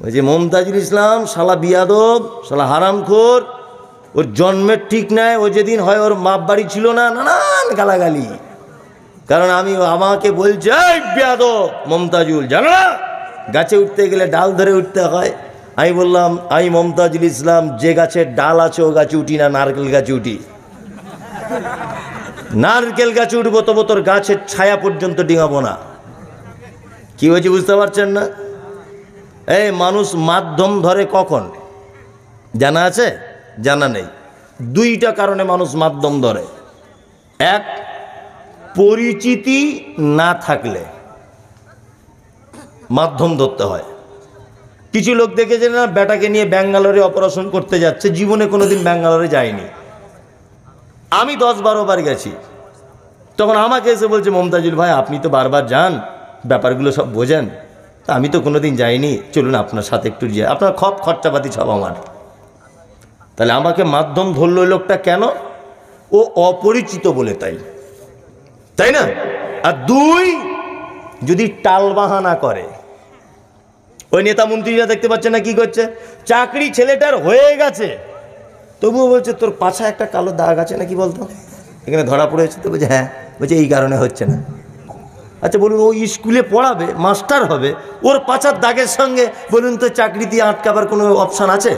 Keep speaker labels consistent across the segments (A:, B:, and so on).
A: ওই যে মমতাজুল ইসলাম শালা বিয়াদব, শালা হারামখোর, ওর জন্মের ঠিক নাই। ও যেদিন হয় ওর বাপ বাড়ি ছিল না, নানান গালাগালি। কারণ আমাকে বলছে এই বিয়াদব মমতাজুল, জানো না গাছে উঠতে গেলে ডাল ধরে উঠতে হয়। আমি বললাম আমি মমতাজুল ইসলাম যে গাছের ডাল আছে ও গাছে উঠি না, নারকেল গাছে উঠি। নারকেল গাছে উঠবো তবু তোর গাছের ছায়া পর্যন্ত ডিঙাবো না। কি হয়েছে বুঝতে পারছেন না? এই মানুষ মাধ্যম ধরে কখন জানা আছে? জানা নেই। দুইটা কারণে মানুষ মাধ্যম ধরে। এক, পরিচিতি না থাকলে মাধ্যম ধরতে হয়। কিছু লোক দেখেছে না, বেটাকে নিয়ে ব্যাঙ্গালোরে অপারেশন করতে যাচ্ছে, জীবনে কোনোদিন ব্যাঙ্গালোরে যায়নি। আমি 10-12 বার গেছি। তখন আমাকে এসে বলছে মমতাজুল ভাই আপনি তো বারবার যান, ব্যাপারগুলো সব বোঝেন, তা আমি তো কোনোদিন যাইনি, চলুন আপনার সাথে একটু যাই, আপনার খরচাপাতি সব আমার। তাহলে আমাকে মাধ্যম ধরল লোকটা কেন? ও অপরিচিত বলে, তাই না? আর দুই, যদি টালবাহানা করে। ওই নেতা মন্ত্রীরা দেখতে পাচ্ছে না কি করছে, চাকরি ছেলেটার হয়ে গেছে তবুও বলছে তোর পাছা একটা কালো দাগ আছে না, কি বলতো এখানে ধরা পড়েছে। তো বলছে হ্যাঁ, বলছে এই কারণে হচ্ছে না। আচ্ছা বলুন, ও স্কুলে পড়াবে, মাস্টার হবে, ওর পাছার দাগের সঙ্গে বলুন তো চাকরি দিয়ে আটকাবার কোনো অপশান আছে?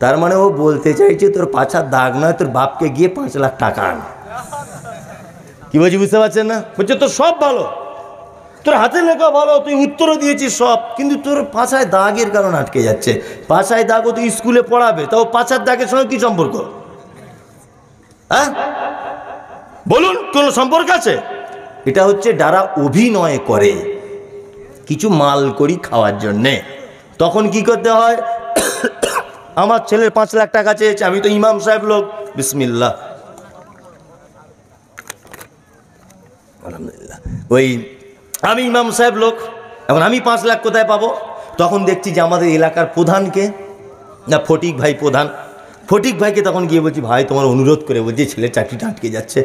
A: তার মানে ও বলতে চাইছে তোর পাছার দাগ নয়, তোর বাপকে গিয়ে 5 লাখ টাকা আন। কি বলছি বুঝতে পারছেন না? বলছে তোর সব ভালো, তোর হাতে লেখা ভালো, তুই উত্তরও দিয়েছিস সব, কিন্তু তোর পাছায় দাগের কারণে আটকে যাচ্ছে। পাছায় দাগ, ও তুই স্কুলে পড়াবে, তাও পাছার দাগের সঙ্গে কি সম্পর্ক? হ্যাঁ বলুন, কোনো সম্পর্ক আছে? এটা হচ্ছে যারা অভিনয় করে কিছু মাল করি খাওয়ার জন্যে। তখন কি করতে হয়, আমার ছেলের 5 লাখ টাকা চেয়েছে, আমি তো ইমাম সাহেব লোক, বিসমিল্লাহ আলহামদুলিল্লাহ, ওই আমি ইমাম সাহেব লোক, এখন আমি 5 লাখ কোথায় পাবো? তখন দেখছি যে আমাদের এলাকার প্রধানকে, না ফটিক ভাই প্রধান, ফটিক ভাইকে তখন গিয়ে বলছি ভাই তোমার অনুরোধ করে বলছি ছেলের চাকরিটা আটকে যাচ্ছে,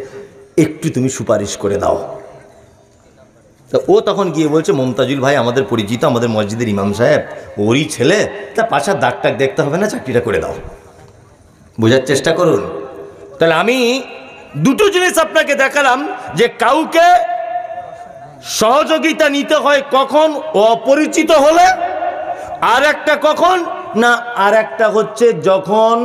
A: একটু তুমি সুপারিশ করে দাও। তো ও তখন গিয়ে বলছে মমতাজুল ভাই আমাদের পরিচিত, আমাদের মসজিদের ইমাম সাহেব, ওরই ছেলে, তা পাছার দাগ টাগ দেখতে হবে না, চাকরিটা করে দাও। বোঝার চেষ্টা করুন। তাহলে আমি দুটো জিনিস আপনাকে দেখালাম যে কাউকে সহযোগিতা নিতে হয় কখন, অপরিচিত হলে, আর একটা কখন না, আর একটা হচ্ছে যখন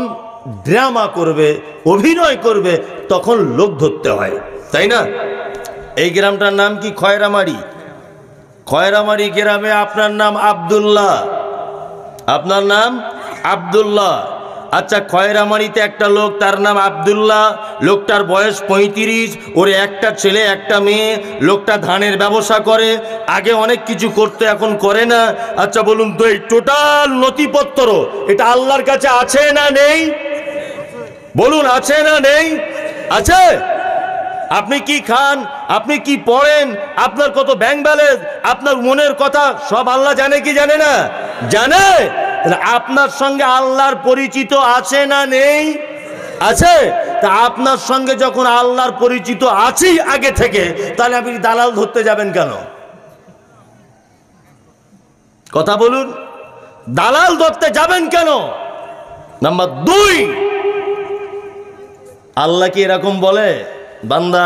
A: ড্রামা করবে, অভিনয় করবে, তখন লোক ধরতে হয়, তাই না? এই গ্রামটার নাম কি? খয়রামারি। খয়রামারি গ্রামে আপনার নাম আব্দুল্লাহ, আপনার নাম আব্দুল্লাহ। আচ্ছা, খয়রামারিতে একটা লোক, তার নাম আব্দুল্লাহ, লোকটার বয়স 35, ওর একটা ছেলে একটা মেয়ে, লোকটা ধানের ব্যবসা করে, আগে অনেক কিছু করতে এখন করে না। আচ্ছা বলুন তো এই টোটাল নথিপত্র এটা আল্লাহর কাছে আছে না নেই? বলুন আছে না নেই? আছে। আপনি কি খান, আপনি কি পড়েন, আপনার কত ব্যাংক ব্যালেন্স, আপনার মনের কথা সব আল্লাহ জানে কি জানে না? জানে। আপনার সঙ্গে আল্লাহর পরিচিত আছে না নেই? আছে। তা আপনার সঙ্গে যখন আল্লাহর পরিচিত আছেই আগে থেকে, তাহলে আপনি দালাল ধরতে যাবেন কেন? কথা বলুন, দালাল ধরতে যাবেন কেন? নাম্বার 2, আল্লাহ কি এরকম বলে বান্দা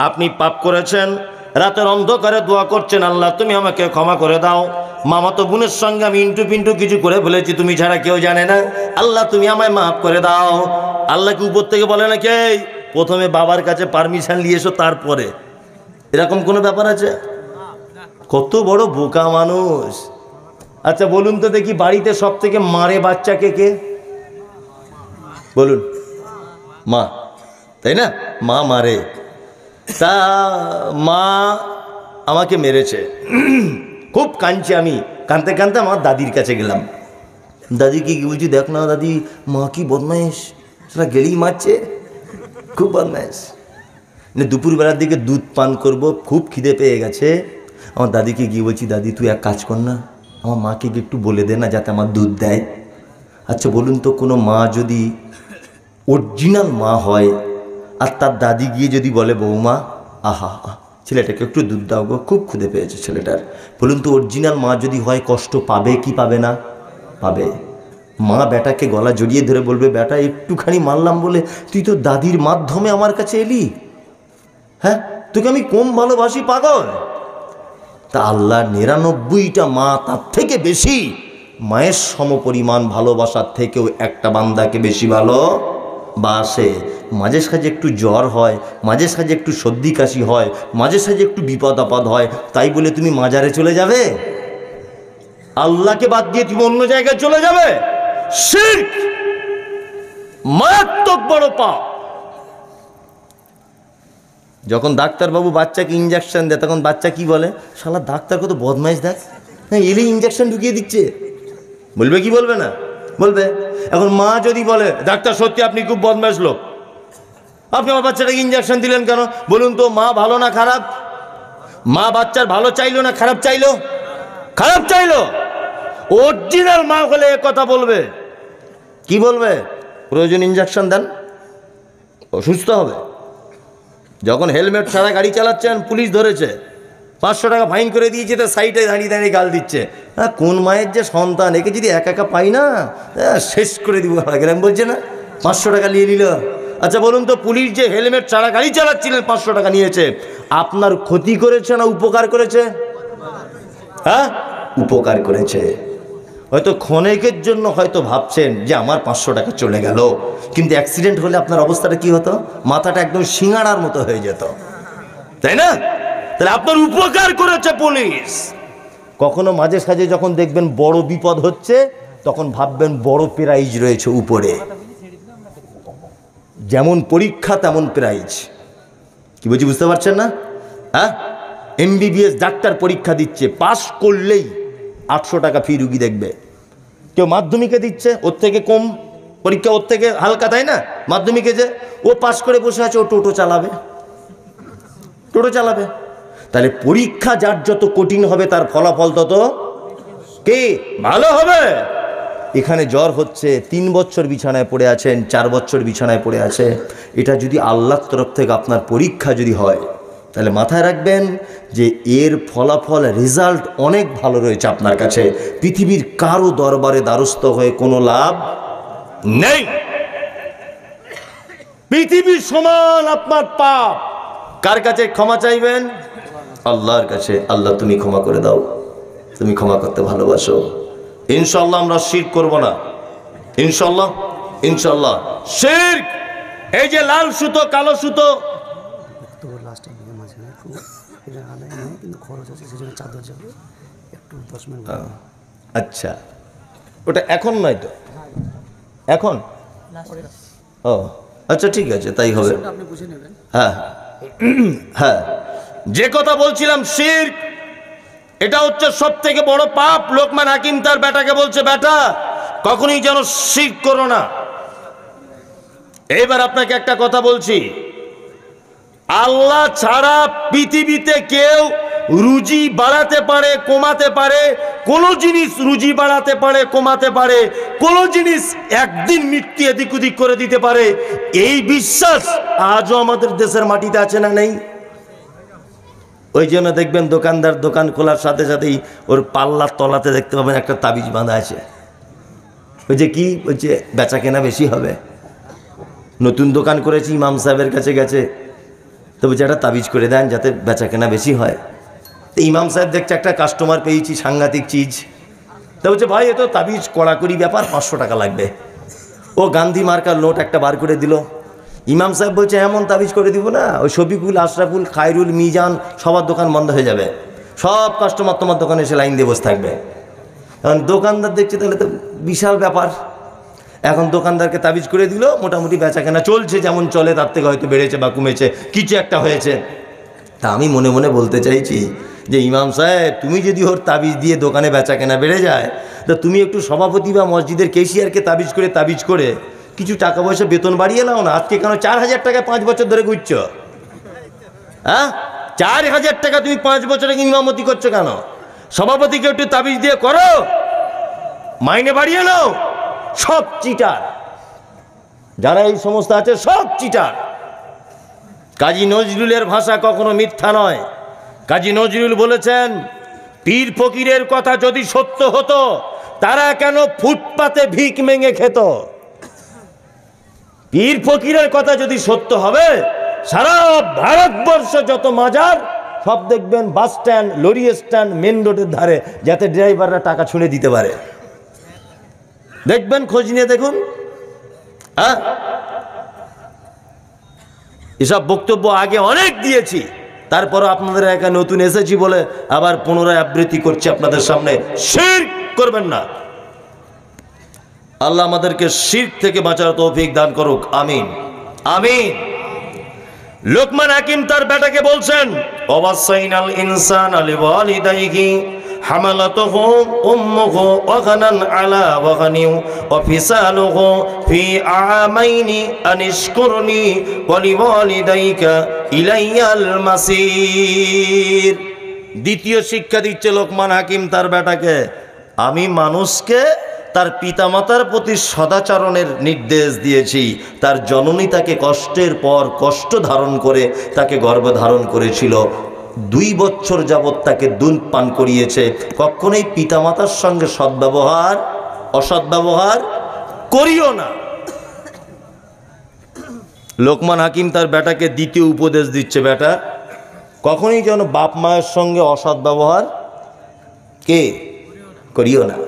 A: আপনি পাপ করেছেন, রাতের অন্ধকারে দোয়া করছেন আল্লাহ তুমি আমাকে ক্ষমা করে দাও, মামাতো বোনের সঙ্গে আমি ইন্টু পিন্টু কিছু করে ফেলেছি, তুমি ছাড়া কেউ জানে না, আল্লাহ তুমি আমায় মাফ করে দাও। আল্লাহ কি উপর থেকে বলে নাকি প্রথমে বাবার কাছে পারমিশন নিয়ে এসো তারপরে? এরকম কোনো ব্যাপার আছে? কত বড় বোকা মানুষ। আচ্ছা বলুন তো দেখি, বাড়িতে সব থেকে মারে বাচ্চাকে কে? বলুন। মা, তাই না? মা মারে। তা মা আমাকে মেরেছে, খুব কাঁদছি, আমি কাঁদতে কাঁদতে আমার দাদির কাছে গেলাম। দাদিকে কি বলছি, দেখ না দাদি মা কি বদমাইশ, সেটা গেলেই মারছে, খুব বদমাইশ। দুপুরবেলার দিকে দুধ পান করব, খুব খিদে পেয়ে গেছে। আমার দাদিকে গিয়ে বলছি দাদি তুই এক কাজ কর না, আমার মাকে একটু বলে দে না যাতে আমার দুধ দেয়। আচ্ছা বলুন তো, কোনো মা যদি অরিজিনাল মা হয় আর তার দাদি গিয়ে যদি বলে বৌমা আহা ছেলেটাকে একটু দুধ দাও গো, খুব ক্ষুদে পেয়েছে ছেলেটার। বলুন তো অরিজিনাল মা যদি হয় কষ্ট পাবে কি পাবে না? পাবে। মা বেটাকে গলা জড়িয়ে ধরে বলবে, বেটা একটুখানি মারলাম বলে তুই তো দাদির মাধ্যমে আমার কাছে এলি, হ্যাঁ তোকে আমি কম ভালোবাসি পাগল? তা আল্লাহ 99টা মা তার থেকে বেশি, মায়ের সমপরিমাণ ভালোবাসার থেকেও একটা বান্দাকে বেশি ভালোবাসে। মাঝে সাঝে একটু জ্বর হয়, মাঝে সাঝে একটু সর্দি কাশি হয়, মাঝে সাঝে একটু বিপদ আপদ হয়, তাই বলে তুমি মাজারে চলে যাবে? আল্লাহকে বাদ দিয়ে তুমি অন্য জায়গায় চলে যাবে? শিরক মারাত্মক বড় পাপ। যখন ডাক্তারবাবু বাচ্চাকে ইঞ্জেকশন দেয় তখন বাচ্চা কি বলে, শালা ডাক্তার কত বদমাইশ, দেখ হ্যাঁ এলেই ইঞ্জেকশন ঢুকিয়ে দিচ্ছে। বলবে কি বলবে না? বলবে। এখন মা যদি বলে, ডাক্তার সত্যি আপনি খুব বদমাইশ লোক, আপনি আমার বাচ্চাটাকে ইঞ্জেকশন দিলেন কেন? বলুন তো মা ভালো না খারাপ? মা বাচ্চার ভালো চাইলো না খারাপ চাইলো? খারাপ চাইলো। অরিজিনাল মা হলে এ কথা বলবে। কি বলবে? প্রয়োজন ইঞ্জেকশন দেন, অসুস্থ হবে। যখন হেলমেট ছাড়া গাড়ি চালাচ্ছেন, পুলিশ ধরেছে, 500 টাকা ফাইন করে দিয়েছে, তো সাইডে দাঁড়িয়ে দাঁড়িয়ে গাল দিচ্ছে। হ্যাঁ কোন মায়ের যে সন্তান, একে যদি একা একা পাই না শেষ করে দিব গ্রাম, বলছে না 500 টাকা নিয়ে নিল। আচ্ছা বলুন তো পুলিশ যে হেলমেট ছাড়া গাড়ি চালাচ্ছিলেন 500 টাকা নিয়েছে, আপনার ক্ষতি করেছে না উপকার করেছে? হ্যাঁ উপকার করেছে। হয়তো ক্ষণিকের জন্য হয়তো ভাবছেন যে আমার 500 টাকা চলে গেল, কিন্তু অ্যাক্সিডেন্ট হলে আপনার অবস্থাটা কি হতো? মাথাটা একদম সিঙ্গাড়ার মতো হয়ে যেত, তাই না? তাহলে আপনার উপকার করেছে পুলিশ। কখনো মাঝে সাঝে যখন দেখবেন বড় বিপদ হচ্ছে, তখন ভাববেন বড় প্রাইজ রয়েছে উপরে। যেমন পরীক্ষা তেমন প্রাইজ। কি বলছি বুঝতে পারছেন না? হ্যাঁ MBBS ডাক্তার পরীক্ষা দিচ্ছে, পাস করলেই 800 টাকা ফি রুগী দেখবে। কেউ মাধ্যমিকে দিচ্ছে, ওর থেকে কম পরীক্ষা, ওর থেকে হালকা, তাই না? মাধ্যমিকে যে ও পাস করে বসে আছে, ও টোটো চালাবে, টোটো চালাবে। তাহলে পরীক্ষা যার যত কঠিন হবে তার ফলাফল তত কি ভালো হবে। এখানে জ্বর হচ্ছে, 3 বছর বিছানায় পড়ে আছেন, 4 বছর বিছানায় পড়ে আছে, এটা যদি আল্লাহর তরফ থেকে আপনার পরীক্ষা যদি হয়, তাহলে মাথায় রাখবেন যে এর ফলাফল রেজাল্ট অনেক ভালো রয়েছে আপনার কাছে। পৃথিবীর কারো দরবারে দ্বারস্থ হয়ে কোনো লাভ নেই। পৃথিবীর সমান আপনার পাপ। কার কাছে ক্ষমা চাইবেন? আল্লাহর কাছে। আল্লাহ তুমি ক্ষমা করে দাও, তুমি ক্ষমা করতে ভালোবাসো। ইনশাআল্লাহ আমরা শিরক করব না, ইনশাআল্লাহ। ইনশাআল্লাহ শিরক, এই যে লাল সুতো কালো সুতো, আচ্ছা ওটা এখন নয় তো, এখন ও আচ্ছা ঠিক আছে তাই হবে। হ্যাঁ হ্যাঁ যে কথা বলছিলাম শিরক, এটা হচ্ছে সব থেকে বড় পাপ। লোকমান হাকিম তার বেটাকে বলছে, বেটা কখনোই যেন শিরক করো না। এইবার আপনাকে একটা কথা বলছি, আল্লাহ ছাড়া পৃথিবীতে কেউ রুজি বাড়াতে পারে কমাতে পারে, কোনো জিনিস রুজি বাড়াতে পারে কমাতে পারে, কোনো জিনিস একদিন মৃত্যু এদিক ওদিক করে দিতে পারে, এই বিশ্বাস আজও আমাদের দেশের মাটিতে আছে না নেই? ওই জন্য দেখবেন দোকানদার দোকান খোলার সাথে সাথেই ওর পাল্লার তলাতে দেখতে পাবেন একটা তাবিজ বাঁধা আছে। ওই যে কি বলছে, বেচা কেনা বেশি হবে। নতুন দোকান করেছি, ইমাম সাহেবের কাছে গেছে, তো বলছে একটা তাবিজ করে দেন যাতে বেচা কেনা বেশি হয়। তো ইমাম সাহেব দেখছে একটা কাস্টমার পেয়েছি, সাংঘাতিক চিজ। তো বলছে ভাই এ তো তাবিজ কড়াকড়ি ব্যাপার, 500 টাকা লাগবে। ও গান্ধী মার্কার নোট একটা বার করে দিল। ইমাম সাহেব বলছে এমন তাবিজ করে দিব না, ওই শফিকুল, আশরাফুল, খায়রুল, মিজান সবার দোকান বন্ধ হয়ে যাবে, সব কাস্টমার তোমার দোকানে এসে লাইন দিয়ে বসে থাকবে। কারণ দোকানদার দেখছে তাহলে তো বিশাল ব্যাপার। এখন দোকানদারকে তাবিজ করে দিল, মোটামুটি বেচা কেনা চলছে, যেমন চলে তার থেকে হয়তো বেড়েছে বা কমেছে, কিছু একটা হয়েছে। তা আমি মনে মনে বলতে চাইছি যে ইমাম সাহেব তুমি যদি ওর তাবিজ দিয়ে দোকানে বেচা কেনা বেড়ে যায়, তো তুমি একটু সভাপতি বা মসজিদের ক্যাশিয়ারকে তাবিজ করে কিছু টাকা পয়সা বেতন বাড়িয়ে নাও না। আজকে কেন 4000 টাকা 5 বছর ধরে ঘুরছ? হ্যাঁ 4000 টাকা তুমি 5 বছরে ইমামতি করছো কেন? সভাপতিকে একটু তাবিজ দিয়ে করো, মাইনে বাড়িয়ে নাও। সব চিটার, যারা এই সমস্ত আছে সব চিটার। কাজী নজরুলের ভাষা কখনো মিথ্যা নয়। কাজী নজরুল বলেছেন, পীর ফকিরের কথা যদি সত্য হতো তারা কেন ফুটপাতে ভিক মেঙে খেত? পীর ফকিরের কথা যদি সত্য হবে, সারা ভারতবর্ষ যত মাজার সব দেখবেন bus stand, lorry stand, main রোডের ধারে, যাতে ড্রাইভাররা টাকা ছুঁড়ে দিতে পারে। দেখবেন, খোঁজ নিয়ে দেখুন। হ্যাঁ, এসব বক্তব্য আগে অনেক দিয়েছি, তারপরও আপনাদের একা নতুন এসেছি বলে আবার পুনরায় আবৃত্তি করছি আপনাদের সামনে। শিরক করবেন না। আল্লাহ আমাদেরকে শিরক থেকে বাঁচার তৌফিক দান করুক, আমিন আমিন। লোকমান হাকিম তার বেটাকে বলছেন, ওয়াসাইনাল ইনসানা লিওয়ালিদাইহি হামালাতুহু উম্মুহু ওয়াগানান আলা ওয়াগানিন ওয়া ফিসালুহু ফি আমাইনি আনিশকুরনি ওয়া লিওয়ালিদাইকা ইলাইয়াল মাসির। দ্বিতীয় শিক্ষা দিচ্ছে লোকমান হাকিম তার বেটাকে, আমি মানুষকে তার পিতামাতার প্রতি সদাচরণের নির্দেশ দিয়েছি। তার জননী তাকে কষ্টের পর কষ্ট ধারণ করে তাকে গর্ভে ধারণ করেছিল, 2 বছর যাবৎ তাকে দুধ পান করিয়েছে। কখনোই পিতামাতার সঙ্গে সদ্ব্যবহার অসদ্ব্যবহার করিও না। লোকমান হাকিম তার বেটাকে দ্বিতীয় উপদেশ দিচ্ছে, বেটা কখনোই যেন বাপ মায়ের সঙ্গে অসদ্ব্যবহার করিও না।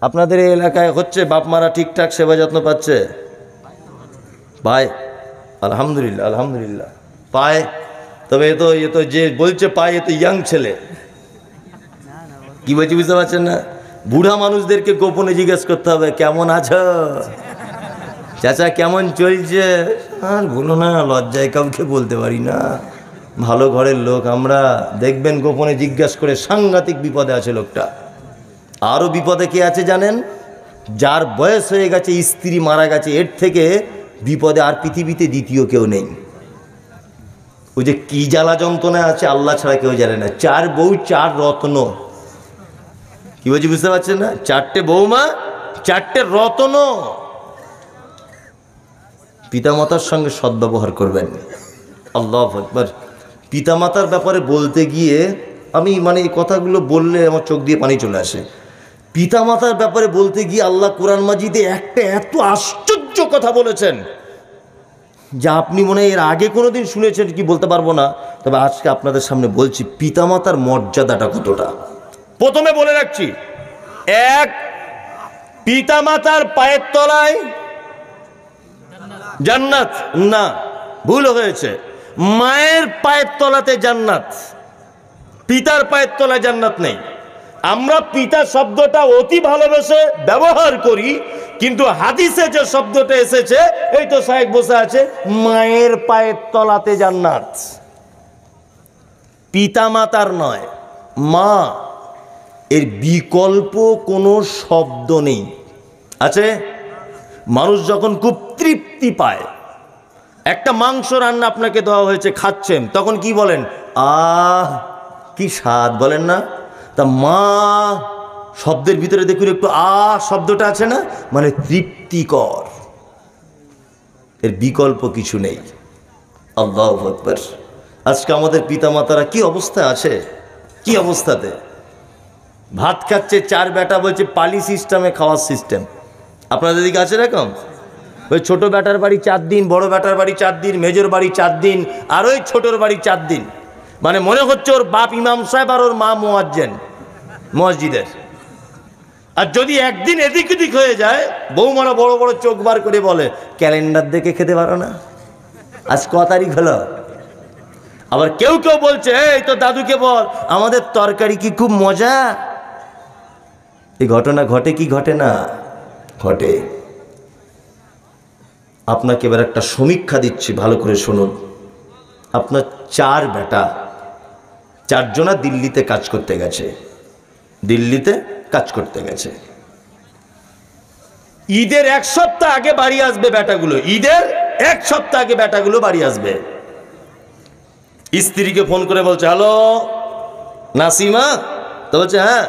A: আপনাদের এই এলাকায় হচ্ছে বাপ মারা ঠিকঠাক সেবা যত্ন পাচ্ছে? পায়? আলহামদুলিল্লাহ আলহামদুলিল্লাহ পায়। তবে এ তো যে বলছে পায়, এ তো ইয়াং ছেলে। কি বলছি বুঝতে পারছেন না? বুড়া মানুষদেরকে গোপনে জিজ্ঞেস করতে হবে, কেমন আছো চাচা, কেমন চলছে? আর বলো না, লজ্জায় কাউকে বলতে পারি না, ভালো ঘরের লোক আমরা। দেখবেন গোপনে জিজ্ঞাসা করে, সাংঘাতিক বিপদে আছে লোকটা। আরও বিপদে কে আছে জানেন? যার বয়স হয়ে গেছে, স্ত্রী মারা গেছে, এর থেকে বিপদে আর পৃথিবীতে দ্বিতীয় কেউ নেই। ওই যে কি জ্বালা যন্ত্রণায় আছে আল্লাহ ছাড়া কেউ জানে না। 4 বউ 4 রত্ন। কি বলছি বুঝতে পারছেন না? 4টে বৌমা 4টে রত্ন। পিতামাতার সঙ্গে সদ্ব্যবহার করবেন। আল্লাহু আকবার। পিতামাতার ব্যাপারে বলতে গিয়ে আমি এই কথাগুলো বললে আমার চোখ দিয়ে পানি চলে আসে। পিতামাতার ব্যাপারে বলতে গিয়ে আল্লাহ কোরআন মাজিদে একটা এত আশ্চর্য কথা বলেছেন যা আপনি মনে হয় এর আগে কোনোদিন শুনেছেন কি বলতে পারবো না, তবে আজকে আপনাদের সামনে বলছি পিতামাতার মর্যাদাটা কতটা। প্রথমে বলে রাখছি, 1, পিতামাতার পায়ের তলায় জান্নাত না, ভুল হয়েছে, মায়ের পায়ের তলাতে জান্নাত, পিতার পায়ের তলায় জান্নাত নেই। আমরা পিতা শব্দটা অতি ভালোবেসে ব্যবহার করি, কিন্তু হাদিসে যে শব্দটা এসেছে, এই তো সাহেব বসে আছে, মায়ের পায়ের তলাতে জান্নাত, পিতামাতার নয়, মা। এর বিকল্প কোনো শব্দ নেই। আছে? মানুষ যখন খুব তৃপ্তি পায়, একটা মাংস রান্না আপনাকে দেওয়া হয়েছে, খাচ্ছেন, তখন কি বলেন? আহ কি স্বাদ, বলেন না? তা মা শব্দের ভিতরে দেখুন একটু শব্দটা আছে না, মানে তৃপ্তিকর। এর বিকল্প কিছু নেই। আল্লাহু আকবার। আজকে আমাদের পিতামাতারা কি অবস্থায় আছে, কি অবস্থাতে ভাত খাচ্ছে। 4 বেটা বলছে পালি সিস্টেমে খাওয়ার সিস্টেম। আপনাদের দিকে আছে এরকম? ওই ছোট বেটার বাড়ি 4 দিন, বড় বেটার বাড়ি 4 দিন, মেজর বাড়ি 4 দিন, আর ওই ছোটর বাড়ি 4 দিন। মানে মনে হচ্ছে ওর বাপ ইমাম সাহেব আর ওর মা মুয়াজ্জিন মসজিদের। আর যদি একদিন এদিক ওদিক হয়ে যায়, বৌমারা বড় বড় চোখ বার করে বলে, ক্যালেন্ডার দেখে খেতে পারো না, আজ ক তারিখ হলো? আবার কেউ কেউ বলছে, এই তো দাদুকে বল আমাদের তরকারি কি খুব মজা। এই ঘটনা ঘটে কি ঘটে না? ঘটে। আপনাকে এবার একটা সমীক্ষা দিচ্ছি, ভালো করে শুনুন। আপনার 4 বেটা, 4 জনা দিল্লিতে কাজ করতে গেছে, দিল্লিতে কাজ করতে গেছে। ঈদের 1 সপ্তাহ আগে বাড়ি আসবে বেটাগুলো, ঈদের 1 সপ্তাহ আগে বেটাগুলো বাড়ি আসবে। স্ত্রীকে ফোন করে বলছে, হ্যালো নাসিমা? তো বলছে হ্যাঁ।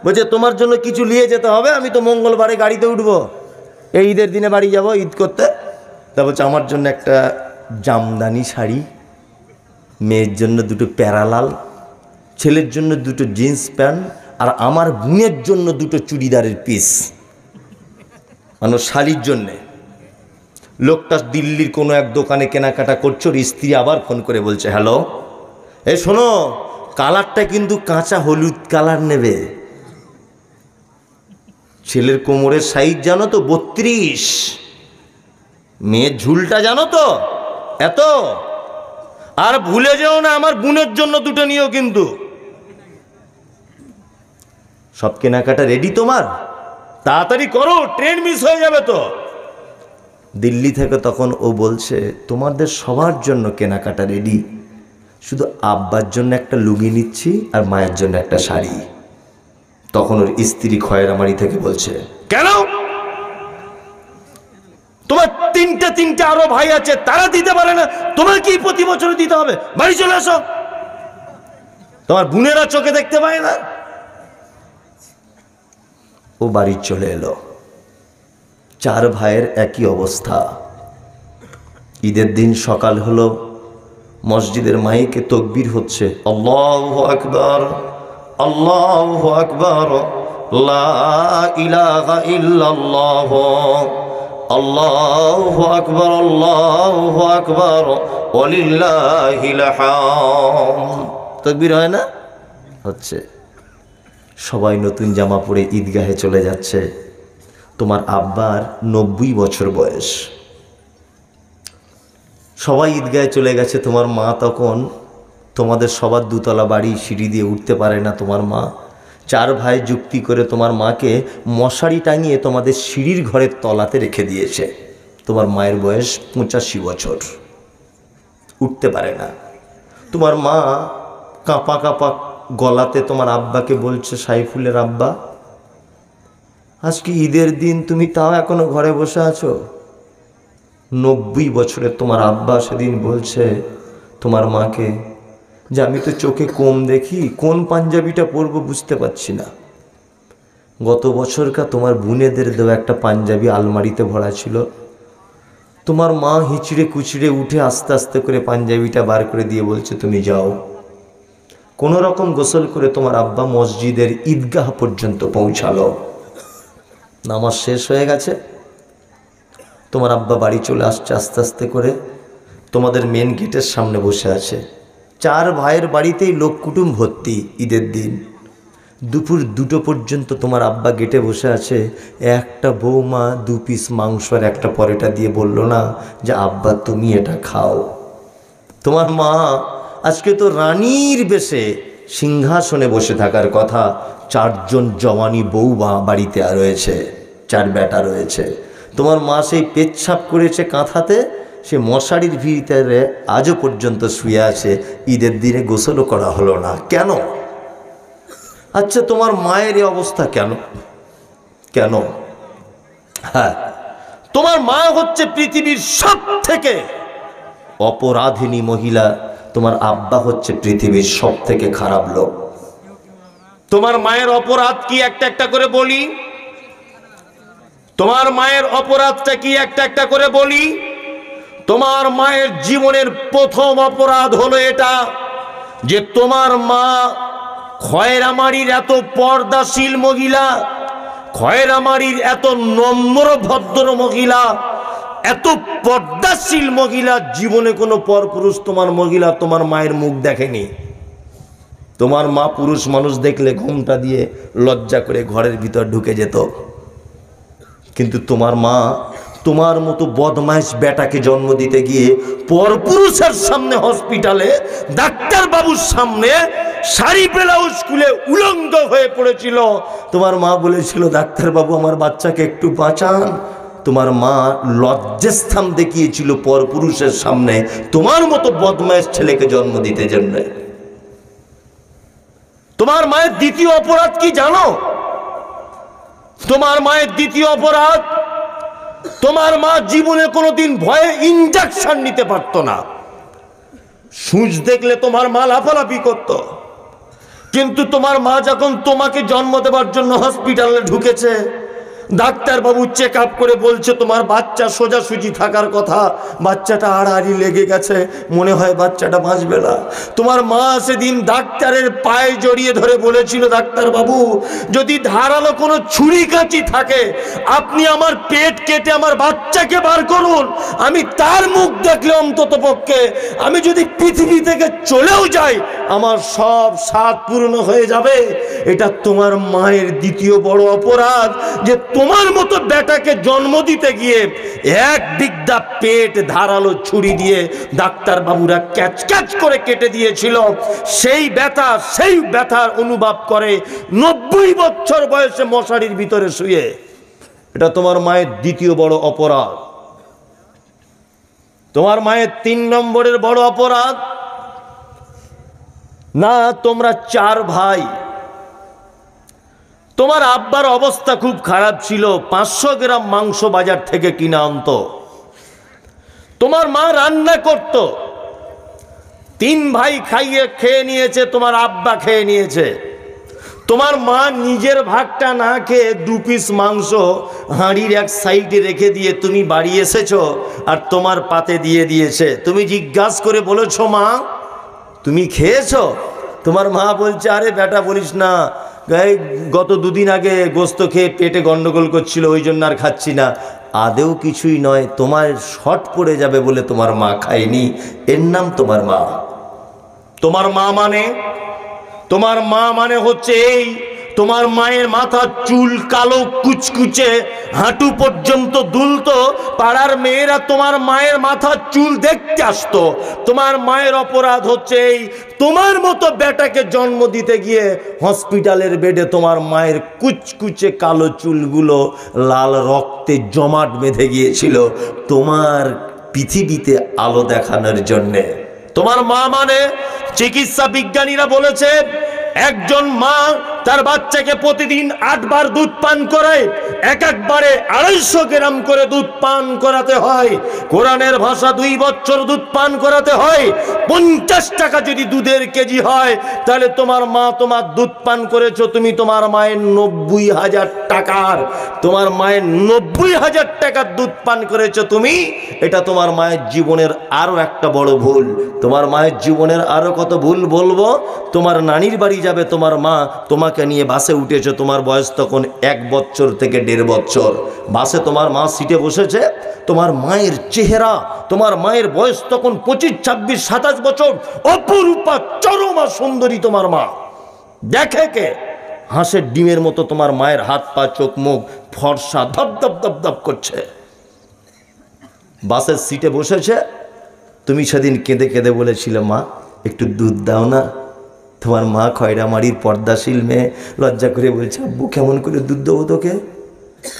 A: বলছে তোমার জন্য কিছু নিয়ে যেতে হবে, আমি তো মঙ্গলবারে গাড়িতে উঠবো, এই ঈদের দিনে বাড়ি যাব ঈদ করতে। তা বলছে আমার জন্য একটা জামদানি শাড়ি। মেয়ের জন্য দুটো প্যারালাল, ছেলের জন্য দুটো জিন্স প্যান্ট, আর আমার বোনের জন্য দুটো চুড়িদারের পিস, মানে শাড়ির জন্যে। লোকটা দিল্লির কোনো এক দোকানে কেনাকাটা করছো, স্ত্রী আবার ফোন করে বলছে, হ্যালো, এ শোনো, কালারটা কিন্তু কাঁচা হলুদ কালার নেবে। ছেলের কোমরের সাইজ জানো তো 32, মেয়ের ঝুলটা জানো তো এত। আর ভুলে যেও না আমার বোনের জন্য দুটো নিও কিন্তু। সব কেনাকাটা রেডি তোমার? তাড়াতাড়ি করো, ট্রেন মিস হয়ে যাবে তো। দিল্লি থেকে তখন ও বলছে, তোমাদের সবার জন্য কেনাকাটা রেডি, শুধু আব্বার জন্য একটা লুঙ্গি নিচ্ছি আর মায়ের জন্য একটা শাড়ি। তখন ওর স্ত্রী খয়েরামারি থেকে বলছে, কেন? তোমার তিনটা আরো ভাই আছে, তারা দিতে পারে না, তোমার কি প্রতি বছর দিতে হবে? বাড়ি চলে আসো, তোমার বোনেরা চোখে দেখতে পায় না। ও বাড়ি চলে এলো। 4 ভাইয়ের একই অবস্থা। ঈদের দিন সকাল হলো, মসজিদের মাইকে তাকবীর হচ্ছে, আল্লাহু আকবার, আল্লাহু আকবার, লা ইলাহা ইল্লাল্লাহ, আল্লাহু আকবার, আল্লাহু আকবার, ওয়ালিল্লাহিল হামদ। তাকবীর হয় না? হচ্ছে। সবাই নতুন জামা পরে ঈদগাহে চলে যাচ্ছে। তোমার আব্বার 90 বছর বয়স। সবাই ঈদগাহে চলে গেছে। তোমার মা তখন, তোমাদের সবার 2 তলা বাড়ি, সিঁড়ি দিয়ে উঠতে পারে না তোমার মা। 4 ভাই যুক্তি করে তোমার মাকে মশারি টাঙিয়ে তোমাদের সিঁড়ির ঘরের তলাতে রেখে দিয়েছে। তোমার মায়ের বয়স 85 বছর, উঠতে পারে না। তোমার মা কাঁপা কাঁপা গলাতে তোমার আব্বাকে বলছে, সাইফুলের আব্বা, আজকে ঈদের দিন, তুমি তাও এখনো ঘরে বসে আছো? 90 বছরের তোমার আব্বা সেদিন বলছে তোমার মাকে যে, আমি তো চোখে কম দেখি, কোন পাঞ্জাবিটা পরবো বুঝতে পারছি না। গত বছরকার তোমার বোনেদের দেওয়া একটা পাঞ্জাবি আলমারিতে ভরা ছিল। তোমার মা হিচড়ে কুচড়ে উঠে আস্তে আস্তে করে পাঞ্জাবিটা বার করে দিয়ে বলছে, তুমি যাও। কোনো রকম গোসল করে তোমার আব্বা মসজিদের ঈদগাহ পর্যন্ত পৌঁছালো। নামাজ শেষ হয়ে গেছে। তোমার আব্বা বাড়ি চলে আসছে আস্তে আস্তে করে, তোমাদের মেন গেটের সামনে বসে আছে। 4 ভাইয়ের বাড়িতেই লোক কুটুম ভর্তি। ঈদের দিন দুপুর 2টো পর্যন্ত তোমার আব্বা গেটে বসে আছে। একটা বৌমা 2 পিস মাংস আর একটা পরোটা দিয়ে বলল না যে, আব্বা তুমি এটা খাও। তোমার মা আজকে তো রানীর বেশে সিংহাসনে বসে থাকার কথা। 4 জন জওয়ানি বউ বাড়িতে রয়েছে, 4 বেটা রয়েছে। তোমার মা সেই পেচ্ছাপ করেছে কাঁথাতে, সে মশারির ভিতরে আজও পর্যন্ত শুয়ে আছে। ঈদের দিনে গোসলও করা হলো না। কেন? আচ্ছা, তোমার মায়ের এই অবস্থা কেন? কেন? হ্যাঁ, তোমার মা হচ্ছে পৃথিবীর সবথেকে অপরাধিনী মহিলা। তোমার আব্বা হচ্ছে পৃথিবীর সবথেকে খারাপ লোক। তোমার মায়ের অপরাধ কি একটা একটা করে বলি? তোমার মায়ের অপরাধটা কি একটা একটা করে বলি? তোমার মায়ের জীবনের প্রথম অপরাধ হলো এটা যে তোমার মা খয়রামারির এত পর্দাশীল মহিলা, খয়রামারির এত নম্র ভদ্র মহিলা, এত পর্দাশীল মহিলা, জীবনে কোনো পরপুরুষ তোমার মায়ের মুখ দেখেনি। তোমার মা পুরুষ মানুষ দেখলে ঘুমটা দিয়ে লজ্জা করে ঘরের ভিতর ঢুকে যেত। কিন্তু তোমার মা তোমার মতো বদমাইশ বেটাকে জন্ম দিতে গিয়ে পরপুরুষের সামনে, হসপিটালে ডাক্তার বাবুর সামনে শাড়ি ব্লাউজ খুলে উলঙ্গ হয়ে পড়েছিল। তোমার মা বলেছিল, ডাক্তার বাবু আমার বাচ্চাকে একটু বাঁচান। তোমার মা লজ্জাস্থান দেখিয়েছিল পরপুরুষের সামনে তোমার মতো বদমাইশ ছেলেকে জন্ম দিতে জন্য। তোমার মায়ের দ্বিতীয় অপরাধ কি জানো? তোমার মায়ের দ্বিতীয় অপরাধ, তোমার মা জীবনে কোনোদিন ভয়ে ইনজেকশন নিতে পারত না। সূচ দেখলে তোমার মা লাফালাফি করত। কিন্তু তোমার মা যখন তোমাকে জন্ম দেবার জন্য হসপিটালে ঢুকেছে, ডাক্তারবাবু চেক আপ করে বলছে তোমার বাচ্চা সোজাসুজি থাকার কথা, বাচ্চাটা আড়াআড়ি লেগে গেছে, মনে হয় বাচ্চাটা বাঁচবে না। তোমার মা সেদিন ডাক্তারের পায়ে জড়িয়ে ধরে বলেছিল, ডাক্তারবাবু যদি ধারালো কোনো ছুরি কাঁচি থাকে আপনি আমার পেট কেটে আমার বাচ্চাকে বার করুন, আমি তার মুখ দেখলে অন্তত পক্ষে আমি যদি পৃথিবী থেকে চলেও যাই আমার সব স্বাদ পূর্ণ হয়ে যাবে। এটা তোমার মায়ের দ্বিতীয় বড় অপরাধ যে তোমার মতো বেটাকে জন্ম দিতে গিয়ে এক বিঘা পেট ধারালো ছুরি দিয়ে ডাক্তারবাবুরা ক্যাচ ক্যাচ করে কেটে দিয়েছিল। সেই ব্যথার অনুভব করে 90 বছর বয়সে মশারির ভিতরে শুয়ে। এটা তোমার মায়ের দ্বিতীয় বড় অপরাধ। তোমার মায়ের 3 নম্বরের বড় অপরাধ, না তোমরা 4 ভাই, তোমার আব্বার অবস্থা খুব খারাপ ছিল, 500 গ্রাম মাংস বাজার থেকে কিনে আনতো, তোমার মা রান্না করত, 3 ভাই খেয়ে নিয়েছে, তোমার আব্বা খেয়ে নিয়েছে। তোমার মা নিজের ভাগটা না খেয়ে 2 পিস মাংস হাঁড়ির এক সাইডে রেখে দিয়ে তুমি বাড়ি এসেছো আর তোমার পাতে দিয়ে দিয়েছে। তুমি জিজ্ঞাসা করে বলেছো, মা তুমি খেয়েছো? তোমার মা বলছে, আরে বেটা বলিস না, গত 2 দিন আগে গোস্ত খেয়ে পেটে গন্ডগোল করছিল, ওই জন্য আর খাচ্ছি না। আদেও কিছুই নয়, তোমার শর্ট পড়ে যাবে বলে তোমার মা খায়নি, এর নাম তোমার মা। তোমার মা মানে হচ্ছে এই, তোমার মায়ের মাথার চুল কালো কুচকুচে হাঁটু পর্যন্ত দুলতো, পাড়ার মেয়েরা তোমার মায়ের মাথার চুল দেখতে আসতো। তোমার মায়ের অপরাধ হচ্ছে এই, তোমার মতো বেটাকে জন্ম দিতে গিয়ে হসপিটালের বেডে তোমার মায়ের কুচকুচে কালো চুলগুলো লাল রক্তে জমাট বেঁধে গিয়েছিল তোমার পৃথিবীতে আলো দেখানোর জন্যে। তোমার মা মানে চিকিৎসা বিজ্ঞানীরা বলেছে একজন মা তার বাচ্চাকে প্রতিদিন 8 বার দুধ পান করায়, একবারে 250 গ্রাম করে দুধ পান করাতে হয়। কোরআনের ভাষা 2 বছর দুধ পান করাতে হয়। 50 টাকা যদি দুধের কেজি হয় তাহলে তোমার মা তোমার দুধ পান করেছো তুমি তোমার মায়ের 90,000 টাকার, তোমার মায়ের 90,000 টাকার দুধ পান করেছো তুমি। এটা তোমার মায়ের জীবনের আরো একটা বড় ভুল। তোমার মায়ের জীবনের আরো কত ভুল বলবো। তোমার নানির বাড়ি যাবে তোমার মা, তোমাকে নিয়ে বাসে উঠেছে, তোমার বয়স তখন 1 বছর থেকে 1.5 বছর। বাসে তোমার মা সিটে বসেছে, তোমার মায়ের চেহারা, তোমার মায়ের বয়স তখন 25, 26, 27 বছর, অপরূপা চরমা সুন্দরী তোমার মা। দেখে কে? হাঁসের ডিমের মতো তোমার মায়ের হাত পা চোখ মুখ ফর্সা ধপধপ ধপধপ করছে। বাসের সিটে বসেছে, তুমি সেদিন কেঁদে কেঁদে বলেছিলে, মা একটু দুধ দাও না। তোমার মা খয়রামারির পর্দাশীল মেয়ে লজ্জা করে বলছে, আব্বু কেমন করে দুধ দেবো তোকে?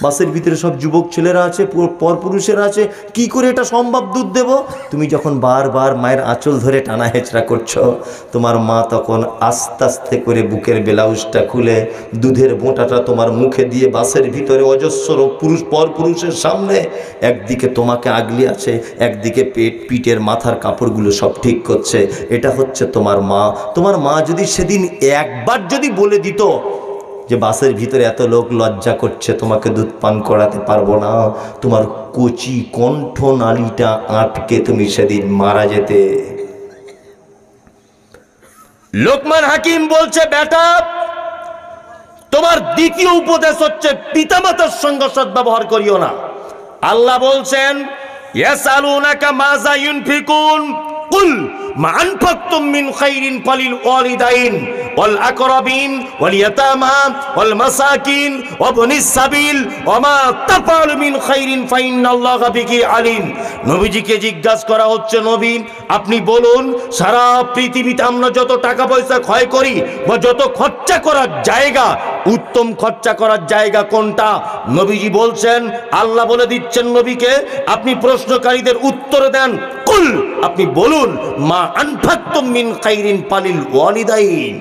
A: বাসের ভিতরে সব যুবক ছেলেরা আছে, পরপুরুষেরা আছে, কি করে এটা সম্ভব দুধ দেব? তুমি যখন বারবার মায়ের আঁচল ধরে টানা হেঁচড়া করছো, তোমার মা তখন আস্তে আস্তে করে বুকের ব্লাউজটা খুলে দুধের বোঁটাটা তোমার মুখে দিয়ে বাসের ভিতরে অজস্র পরপুরুষের সামনে একদিকে তোমাকে আগলি আছে, একদিকে পিঠের মাথার কাপড়গুলো সব ঠিক করছে। এটা হচ্ছে তোমার মা। তোমার মা যদি সেদিন একবার যদি বলে দিত যে বাসের ভিতরে এত লোক লজ্জা করছে, তোমাকে দুধ পান করাতে পারবো না, তোমার কচি কণ্ঠ নালীটা আটকে তুমি সেদিন মারা যেতে। লোকমান হাকিম বলছে, বেটা তোমার দ্বিতীয় উপদেশ হচ্ছে পিতামাতার সঙ্গে সদ্ব্যবহার করিও না। আল্লাহ বলছেন, ইয়াসালুনাকা মাযা ইউনফিকুন কুল মা আনফাকতুম মিন খাইরিন ফালিল ওয়ালিদাইন ওয়াল আকরাবিন ওয়াল ইয়াতামা ওয়াল মাসাকিন ওয়া ইবনিস সাবিল ওয়া মা তাফআলু মিন খাইরিন ফাইন্নাল্লাহা বিহি আলিম। নবীজিকে জিজ্ঞাসা করা হচ্ছে, নবী আপনি বলুন সারা পৃথিবীতে আমরা যত টাকা পয়সা ক্ষয় করি বা যত খরচা করার জায়গা, উত্তম খরচা করার জায়গা কোনটা? নবীজি বলছেন, আল্লাহ বলে দিচ্ছেন নবীকে, আপনি প্রশ্নকারীদের উত্তর দেন, কুল আপনি বলুন মা আনফাকতুম মিন খাইরিন ফালিল ওয়ালিদাইন।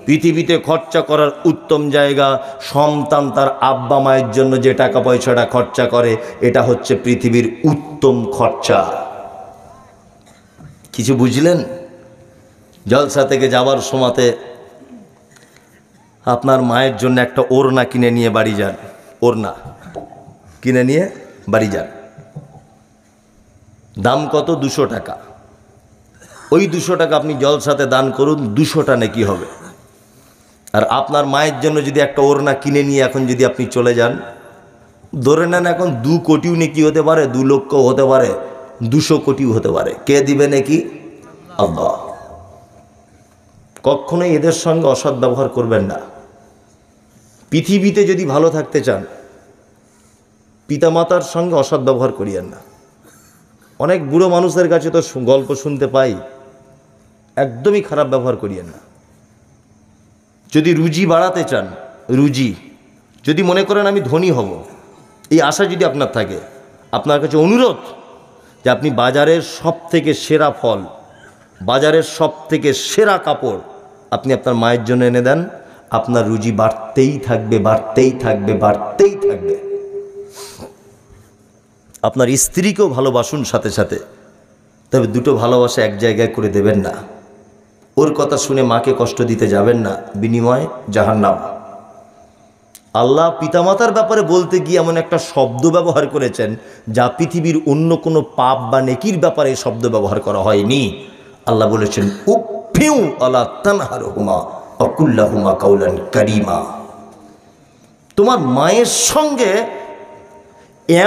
A: পৃথিবীতে খরচা করার উত্তম জায়গা সন্তান তার আব্বা মায়ের জন্য যে টাকা পয়সাটা খরচা করে, এটা হচ্ছে পৃথিবীর উত্তম খরচা। কিছু বুঝলেন? জলসা থেকে যাওয়ার সময়তে আপনার মায়ের জন্য একটা ওড়না কিনে নিয়ে বাড়ি যান। ওড়না কিনে নিয়ে বাড়ি যান। দাম কত? 200 টাকা। ওই 200 টাকা আপনি জলসাতে দান করুন, 200টা নেকি হবে। আর আপনার মায়ের জন্য যদি একটা ওড়না কিনে নিয়ে এখন যদি আপনি চলে যান, ধরে নেন এখন 2 কোটিও নেকি হতে পারে, 2 লক্ষ হতে পারে, 200 কোটিও হতে পারে। কে দিবে নেকি? আল্লাহ। কখনোই এদের সঙ্গে অসৎ ব্যবহার করবেন না। পৃথিবীতে যদি ভালো থাকতে চান, পিতামাতার সঙ্গে অসৎ ব্যবহার করিয়েন না। অনেক বুড়ো মানুষদের কাছে তো গল্প শুনতে পাই, একদমই খারাপ ব্যবহার করিয়েন না। যদি রুজি বাড়াতে চান, রুজি যদি মনে করেন আমি ধনী হব, এই আশা যদি আপনার থাকে, আপনার কাছে অনুরোধ যে আপনি বাজারের সব থেকে সেরা ফল, বাজারের সব থেকে সেরা কাপড় আপনি আপনার মায়ের জন্য এনে দেন, আপনার রুজি বাড়তেই থাকবে, বাড়তেই থাকবে, বাড়তেই থাকবে। আপনার স্ত্রীকেও ভালোবাসুন সাথে সাথে, তবে দুটো ভালোবাসা এক জায়গায় করে দেবেন না। ওর কথা শুনে মাকে কষ্ট দিতে যাবেন না, বিনিময়ে জাহান্নাম। আল্লাহ পিতামাতার ব্যাপারে বলতে গিয়ে এমন একটা শব্দ ব্যবহার করেছেন যা পৃথিবীর অন্য কোনো পাপ বা নেকির ব্যাপারে শব্দ ব্যবহার করা হয়নি। আল্লাহ বলেছেন উফিউ আলা তানহারহুমা ওয়াকুল্লাহুমা কাওলান কারীমা। তোমার মায়ের সঙ্গে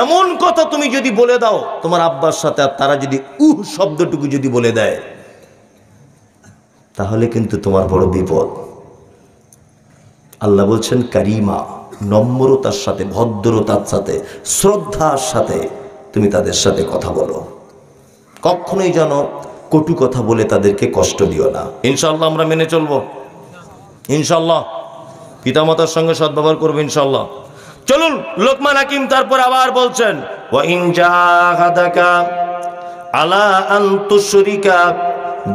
A: এমন কথা তুমি যদি বলে দাও তোমার আব্বার সাথে, আর তারা যদি শব্দটুকু যদি বলে দেয়, তাহলে কিন্তু তোমার বড় বিপদ। আল্লাহ বলছেন কারিমা, নম্রতার সাথে, ভদ্রতার সাথে, শ্রদ্ধার সাথে তুমি তাদের সাথে কথা বলো। কখনোই যেন কটু কথা বলে তাদেরকে কষ্ট দিও না। ইনশাআল্লাহ আমরা মেনে চলবো, ইনশাআল্লাহ পিতামাতার সঙ্গে সদ্ব্যবহার করবো ইনশাআল্লাহ। চলুন লোকমান হাকিম তারপর আবার বলছেন ওয়া ইন জাহাদাকা আলা আন তুশরিকা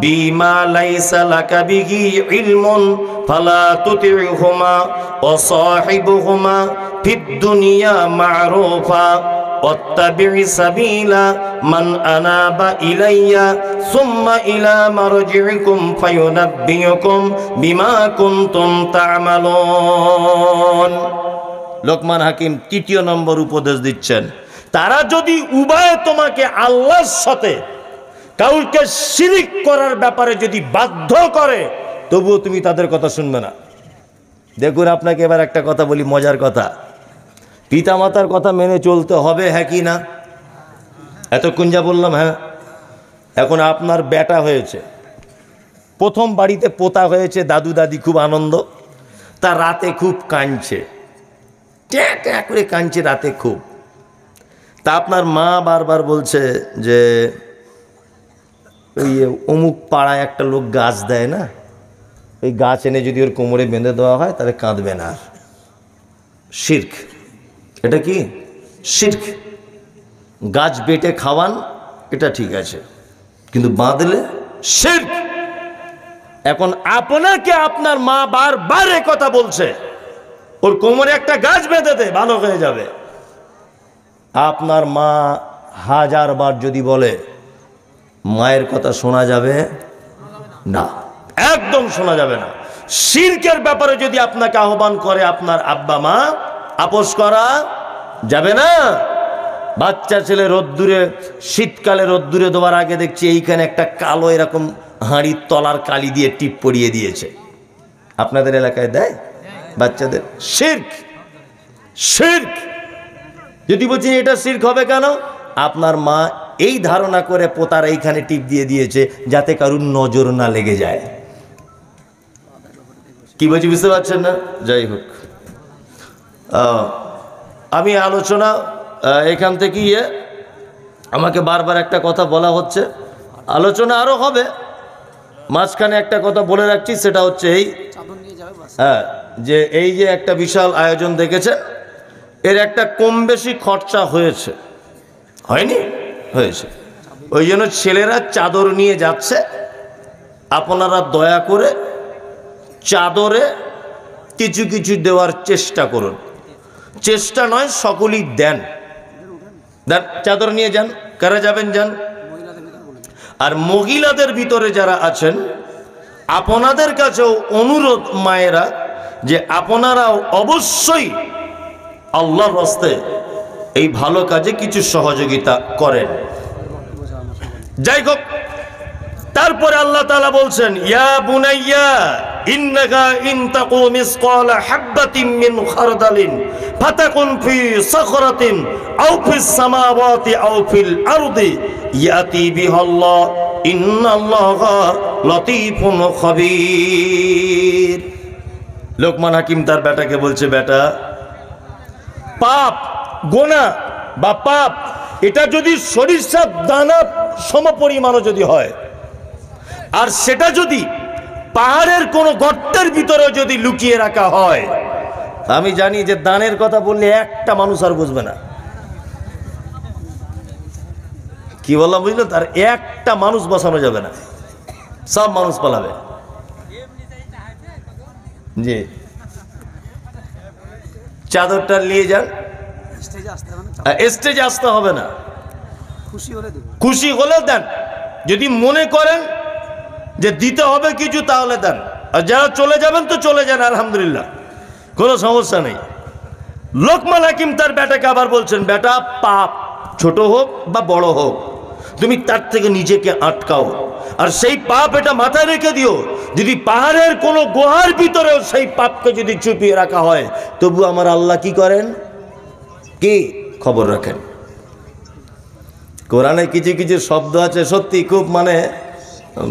A: বিমা লাইসা লাকা বিহি ইলমুন ফালা তুতি'হুমা ওয়া সাহিবহুমা ফিদ দুনিয়া মা'রুফা ওয়াত্তাবি' সাবিলা মান আনাবা ইলাইয়া সুম্মা ইলা মারজি'iকুম ফায়ুনাব্বিউকুম বিমা কুনতুম তা'মালুন। লোকমান হাকিম ৩য় নম্বর উপদেশ দিচ্ছেন, তারা যদি উভয়ে তোমাকে আল্লাহর সাথে কাউকে শিরিক করার ব্যাপারে যদি বাধ্য করে, তবুও তুমি তাদের কথা শুনবে না। দেখুন আপনাকে এবার একটা কথা বলি, মজার কথা। পিতামাতার কথা মেনে চলতে হবে, হ্যাঁ কি না? এতক্ষণ যা বললাম, হ্যাঁ। এখন আপনার বেটা হয়েছে, প্রথম বাড়িতে পোতা হয়েছে, দাদু দাদি খুব আনন্দ, তা রাতে খুব কাঁদছে, ট্যাঁ ট্যাঁ করে কাঁদছে রাতে খুব। তা আপনার মা বারবার বলছে যে ওই অমুক পাড়ায় একটা লোক গাছ দেয় না, ওই গাছ এনে যদি ওর কোমরে বেঁধে দেওয়া হয় তাহলে কাঁদবে না। শিরক, এটা কি শিরক। গাছ বেটে খাওয়ান এটা ঠিক আছে, কিন্তু বাঁধলে শিরক। এখন আপনাকে আপনার মা বারবার এ কথা বলছে, ওর কোমরে একটা গাছ বেঁধে দে, ভালো হয়ে যাবে। আপনার মা 1000 বার যদি বলে, মায়ের কথা শোনা যাবে না, একদম শোনা যাবে না। শিরকের ব্যাপারে যদি আপনাকে আহ্বান করে আপনার আব্বা মা, আপোষ করা যাবে না। বাচ্চা ছেলে রোদ্দুরে, শীতকালে রোদ্দুরে দেওয়ার আগে দেখছি এইখানে একটা কালো এরকম হাঁড়ির তলার কালি দিয়ে টিপ পরিয়ে দিয়েছে। আপনাদের এলাকায় দেয় বাচ্চাদের? শিরক, শিরক। যদি বলছি এটা শিরক হবে কেন? আপনার মা এই ধারণা করে পোতার এইখানে টিপ দিয়ে দিয়েছে যাতে কারুর নজর না লেগে যায়। কি বলছি বুঝতে পারছেন না? যাই হোক, আমি আলোচনা এখান থেকে আমাকে বারবার একটা কথা বলা হচ্ছে, আলোচনা আরো হবে। মাঝখানে একটা কথা বলে রাখছি, সেটা হচ্ছে এই, হ্যাঁ, যে এই যে একটা বিশাল আয়োজন দেখেছে, এর একটা কম বেশি খরচা হয়েছে, হয়নি? হয়েছে। ওই জন্য ছেলেরা চাদর নিয়ে যাচ্ছে, আপনারা দয়া করে চাদরে কিছু কিছু দেওয়ার চেষ্টা করুন। চেষ্টা নয়, সকলেই দেন। দেন, চাদর নিয়ে যান, কারা যাবেন যান। আর মহিলাদের ভিতরে যারা আছেন, আপনাদের কাছেও অনুরোধ মায়েরা, যে আপনারাও অবশ্যই আল্লাহর রাস্তায় এই ভালো কাজে কিছু সহযোগিতা করেন। যাই হোক, তারপরে আল্লাহ তাআলা বলছেন, ইয়া বুনাইয়া ইন্নাকা ইন তাকু মিসকালা হাববাতিন মিন খারদালিন ফাতাকুন ফি সাখরাতিন আও ফিস সামাওয়াতি আও ফিল আরদি ইয়াতি বিহাল্লাহ ইন্নাল্লাহা লতীফুন খাবীর। লোকমান হাকিম তার বেটাকে বলছে, বেটা, পাপ, গোনাহ বা পাপ এটা যদি সরিষার দানা সমপরিমাণও যদি হয়, আর সেটা যদি পাহাড়ের কোনো গর্তের ভিতরে যদি লুকিয়ে রাখা হয়, আমি জানি যে দানের কথা বললে একটা মানুষ আর বুঝবে না। কি বললাম বুঝলো? তার একটা মানুষ বসানো যাবে না, সব মানুষ পালাবে। জি, চাদরটা নিয়ে যান, স্টেজে আসতে হবে না, খুশি হলে দেন। যদি মনে করেন যে দিতে হবে কিছু তাহলে দেন, আর যারা চলে যাবেন তো চলে যান, আলহামদুলিল্লাহ, কোনো সমস্যা নেই। লোকমান হাকিম তার বেটাকে আবার বলছেন, বেটা, পাপ ছোট হোক বা বড় হোক, তুমি তার থেকে নিজেকে আটকাও, আর সেই পাপ এটা মাথায় রেখে দিও, যদি পাহাড়ের কোনো গুহার ভিতরেও সেই পাপকে যদি চুপিয়ে রাখা হয়, তবু আমার আল্লাহ কি করেন? কি খবর রাখেন। কোরআনে কিছু কিছু শব্দ আছে সত্যি খুব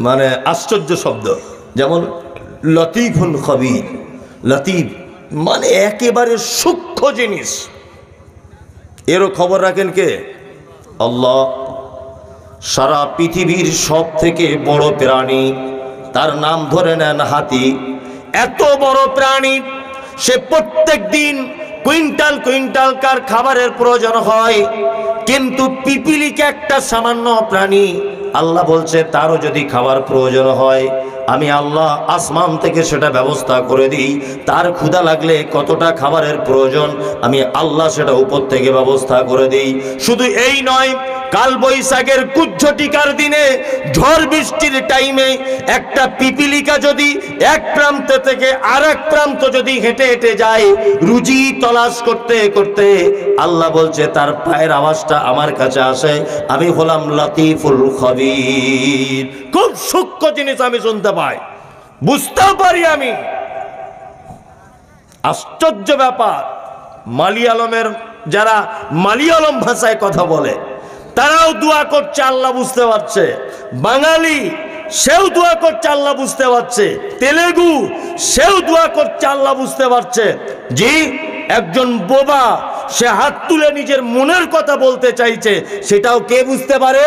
A: মানে আশ্চর্য শব্দ, যেমন লতীফুন খবীর। লতীফ মানে একেবারে সূক্ষ্ম জিনিস, এরও খবর রাখেন কে? আল্লাহ। সারা পৃথিবীর সব থেকে বড় প্রাণী, তার নাম ধরে নেন হাতি। এত বড় প্রাণী, সে প্রত্যেক দিন কুইন্টাল কুইন্টাল কার খাবারের প্রয়োজন হয়, কিন্তু পিপিলিকা একটা সামান্য প্রাণী, আল্লাহ বলছে তারও যদি খাবার প্রয়োজন হয়, আমি আল্লাহ আসমান থেকে সেটা ব্যবস্থা করে দিই। তার ক্ষুধা লাগলে কতটা খাবারের প্রয়োজন, আমি আল্লাহ সেটা উপর থেকে ব্যবস্থা করে দিই। শুধু এই নয়, কাল বৈশাখের কুজ্ঝটিকার দিনে ঝড় বৃষ্টির টাইমে একটা পিপিলিকা যদি এক প্রান্ত থেকে আর এক প্রান্ত যদি হেঁটে হেঁটে যায়, রুজি তলাশ করতে করতে, আল্লাহ বলছে তার পায়ের আওয়াজটা আমার কাছে আসে, আমি হলাম লতীফুল খবীর। খুব সূক্ষ্ম জিনিস আমি শুনতে পাই, বুঝতেও পারি আমি। আশ্চর্য ব্যাপার, মালিয়ালমের যারা মালিয়ালম ভাষায় কথা বলে তারাও দোয়া করছে, আল্লাহ বুঝতে পারছে। বাঙালি সেও দোয়া করছে, আল্লাহ বুঝতে পারছে। তেলেগু সেও দোয়া করছে, আল্লাহ বুঝতে পারছে। জি, একজন বোবা সে হাত তুলে নিজের মনের কথা বলতে চাইছে, সেটাও কে বুঝতে পারে?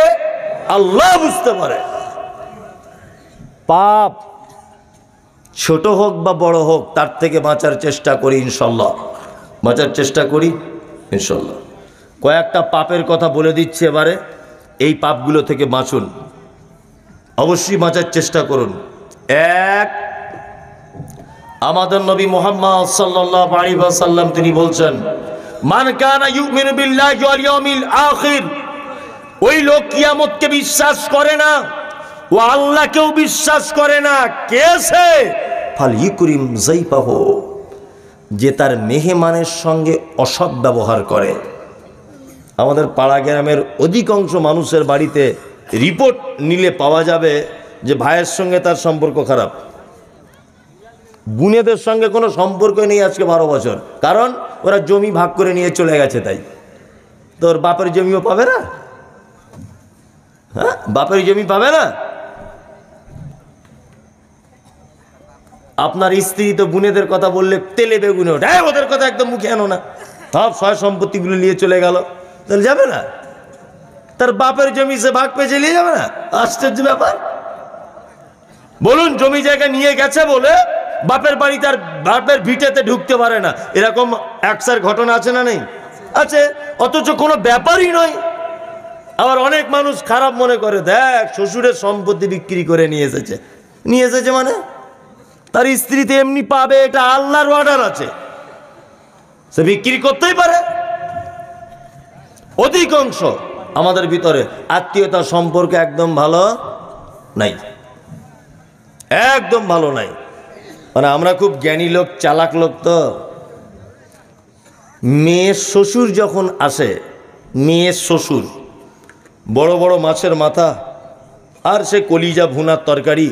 A: আল্লাহ বুঝতে পারে। পাপ ছোট হোক বা বড় হোক, তার থেকে বাঁচার চেষ্টা করি ইনশাল্লাহ, বাঁচার চেষ্টা করি ইনশাল্লাহ। কয়েকটা পাপের কথা বলে দিচ্ছি এবারে, এই পাপগুলো থেকে বাঁচুন, অবশ্যই বাঁচার চেষ্টা করুন। এক, আমাদের নবী মুহাম্মদ সাল্লাল্লাহু আলাইহি ওয়াসাল্লাম তিনি বলছেন, মান কানা ইউমিনু বিল্লাহি ওয়াল ইয়াউমিল আখির, ওই লোক কিয়ামতকে বিশ্বাস করে না, ও আল্লাহকেও বিশ্বাস করে না, কে সে? ফাল ইকরিম যাইফাহু, যে তার মেহমানের সঙ্গে অসৎ ব্যবহার করে। আমাদের পাড়া গ্রামের অধিকাংশ মানুষের বাড়িতে রিপোর্ট নিলে পাওয়া যাবে যে ভাইয়ের সঙ্গে তার সম্পর্ক খারাপ, বোনেদের সঙ্গে কোনো সম্পর্ক নেই আজকে 12 বছর, কারণ ওরা জমি ভাগ করে নিয়ে চলে গেছে। তাই তোর বাপের জমিও পাবে না, হ্যাঁ, বাপের জমি পাবে না। আপনার স্ত্রী তো বোনেদের কথা বললে তেলে বেগুনে ওঠে, ওদের কথা একদম মুখে আনো না, সব সয় সম্পত্তিগুলো নিয়ে চলে গেল, তাহলে যাবে না? তার বাপের জমি সে ভাগ পেয়ে চলে যাবে না? আশ্চর্য ব্যাপার। বলুন, জমি জায়গা নিয়ে গেছে বলে বাপের বাড়ি তার বাপের ভিটেতে ঢুকতে পারে না, এরকম একসার ঘটনা আছে না নেই? আছে, অথচ কোনো ব্যাপারই নয়। আবার অনেক মানুষ খারাপ মনে করে, দেখ শ্বশুরের সম্পত্তি বিক্রি করে নিয়ে এসেছে মানে তার স্ত্রীতে এমনি পাবে, এটা আল্লাহর অর্ডার আছে, সে বিক্রি করতেই পারে। অধিকাংশ আমাদের ভিতরে আত্মীয়তার সম্পর্ক একদম ভালো নাই, একদম ভালো নাই। মানে আমরা খুব জ্ঞানী লোক, চালাক লোক, তো মেয়ের শ্বশুর যখন আসে, মেয়ের শ্বশুর বড় বড় মাছের মাথা, আর সে কলিজা ভুনার তরকারি,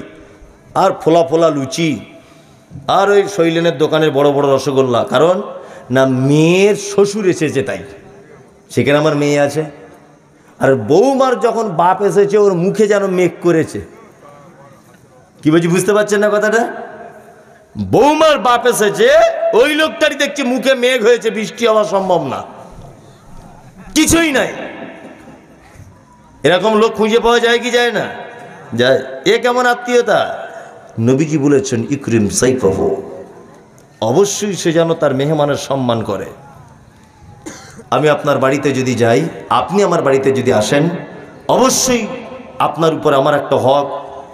A: আর ফোলা ফোলা লুচি, আর ওই শৈলেনের দোকানের বড় বড় রসগোল্লা। কারণ না, মেয়ের শ্বশুর এসেছে তাই, সেখানে আমার মেয়ে আছে। আর বৌমার যখন বাপ এসেছে, ওর মুখে যেন মেঘ করেছে। কি বলছি, বুঝতে পারছেন না কথাটা? বৌমার বাপ এসেছে, ওই লোকটারই দেখছি মুখে মেঘ হয়েছে, বৃষ্টি হওয়া সম্ভব না, কিছুই নাই। এরকম লোক খুঁজে পাওয়া যায় কি যায় না? যায়। এ কেমন আত্মীয়তা? নবীজি বলেছেন ইকরিম সাইফাহু, অবশ্যই সে যেন তার মেহমানের সম্মান করে। আমি আপনার বাড়িতে যদি যাই, আপনি আমার বাড়িতে যদি আসেন, অবশ্যই আপনার উপর আমার একটা হক,